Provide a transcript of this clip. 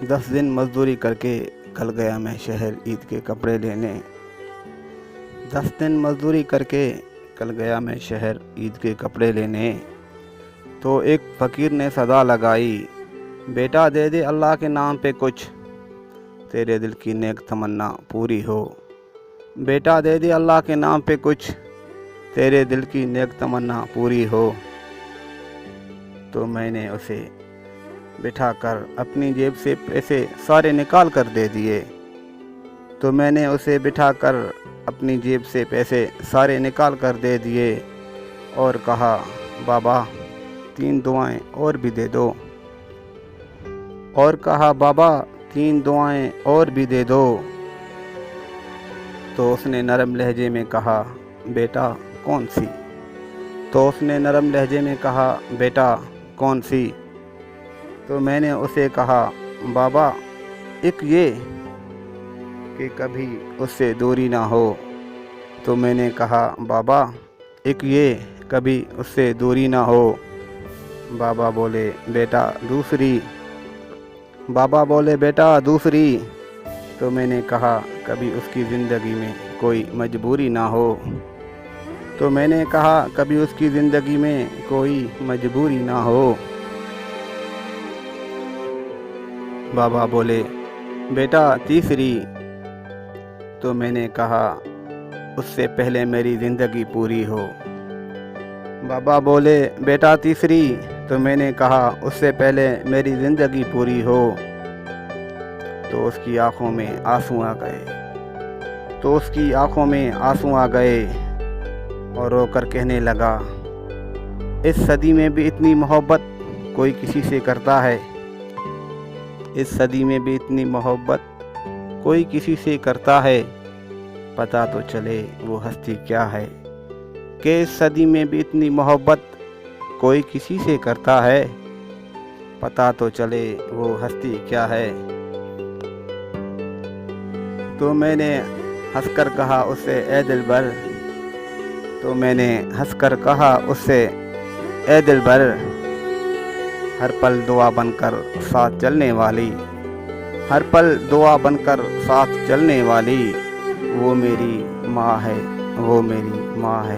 10 दिन मज़दूरी करके कल गया मैं शहर ईद के कपड़े लेने। 10 दिन मज़दूरी करके कल गया मैं शहर ईद के कपड़े लेने। तो एक फ़कीर ने सदा लगाई, बेटा दे दे अल्लाह के नाम पे कुछ, तेरे दिल की नेक तमन्ना पूरी हो। बेटा दे दे अल्लाह के नाम पे कुछ, तेरे दिल की नेक तमन्ना पूरी हो। तो मैंने उसे बिठाकर अपनी जेब से पैसे सारे निकाल कर दे दिए। तो मैंने उसे बिठाकर अपनी जेब से पैसे सारे निकाल कर दे दिए और कहा, बाबा 3 दुआएं और भी दे दो। और कहा, बाबा 3 दुआएं और भी दे दो। तो उसने नरम लहजे में कहा, बेटा कौन सी? तो उसने नरम लहजे में कहा, बेटा कौन सी? तो मैंने उसे कहा, बाबा एक ये कि कभी उससे दूरी ना हो। तो मैंने कहा, बाबा एक ये कभी उससे दूरी ना हो। बाबा बोले, बेटा दूसरी। बाबा बोले, बेटा दूसरी। तो मैंने कहा, कभी उसकी ज़िंदगी में कोई मजबूरी ना हो। तो मैंने कहा, कभी उसकी ज़िंदगी में कोई मजबूरी ना हो। बाबा बोले, बेटा तीसरी। तो मैंने कहा, उससे पहले मेरी ज़िंदगी पूरी हो। बाबा बोले, बेटा तीसरी। तो मैंने कहा, उससे पहले मेरी ज़िंदगी पूरी हो। तो उसकी आँखों में आंसू आ गए। तो उसकी आँखों में आंसू आ गए और रोकर कहने लगा, इस सदी में भी इतनी मोहब्बत कोई किसी से करता है? इस सदी में भी इतनी मोहब्बत कोई किसी से करता है? पता तो चले वो हस्ती क्या है, कि इस सदी में भी इतनी मोहब्बत कोई किसी से करता है? पता तो चले वो हस्ती क्या है। तो मैंने हंसकर कहा उससे, ए दिलबर। तो मैंने हंसकर कहा उससे, ए दिलबर, हर पल दुआ बनकर साथ चलने वाली, हर पल दुआ बनकर साथ चलने वाली, वो मेरी माँ है, वो मेरी माँ है।